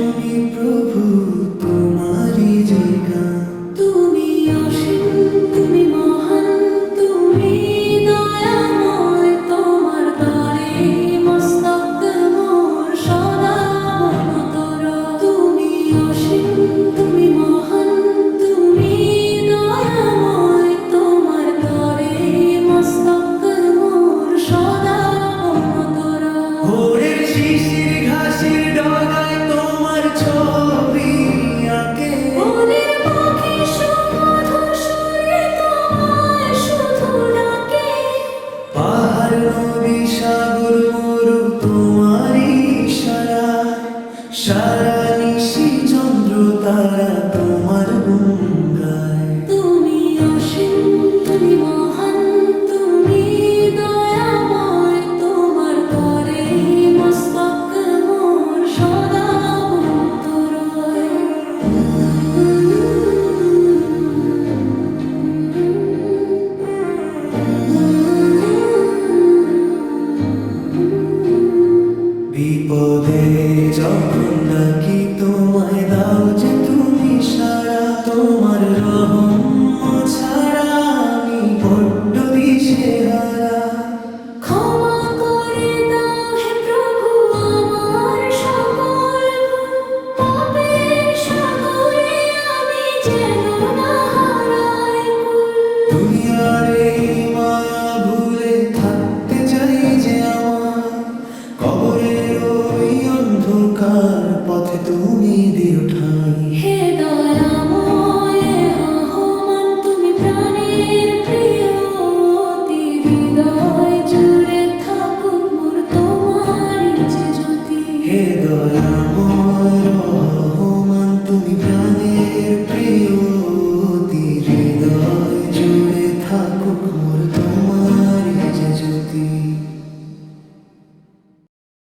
শুনি প্রভু তোমারি জয়গান। তুমি অসীম, তুমি মহান, তুমি দয়াময়, তোমার দ্বারে মস্তক মোর সদা অবনত। তুমি অসীম, তুমি মহান, তুমি দয়াময়, তোমার দ্বারে মস্তক মোর সদা অবনত। ভোরের শিশির ঘাসের ডগায় তোমার ছবি আঁকে। বনের পাখি সুমধুর সুরে তোমায় শুধু ডাকে। পাহাড় নদী সাগর মরু তোমারি ইশারায়। সারা নিশি চন্দ্র তারা তোমার গুণ গায়। তুমি অসীম, তুমি মহান, তুমি দয়াময়, তোমার দ্বারে মস্তক মোর সদা অন্তর। বিপদে যখন ডাকি তোমায় দাও যে তুমি সারা। তোমার রহম ছাড়া আমি বড্ড দিশেহারা। ক্ষমা করে দাও হে প্রভু আমার সকল ভুল। পাপের সাগরে আমি যেন না হারাই কুল। দুনিয়ার এই মায়া ভুলে থাকতে চাই যে আমার। কবরের ওই অন্ধকার পথে তুমি দিও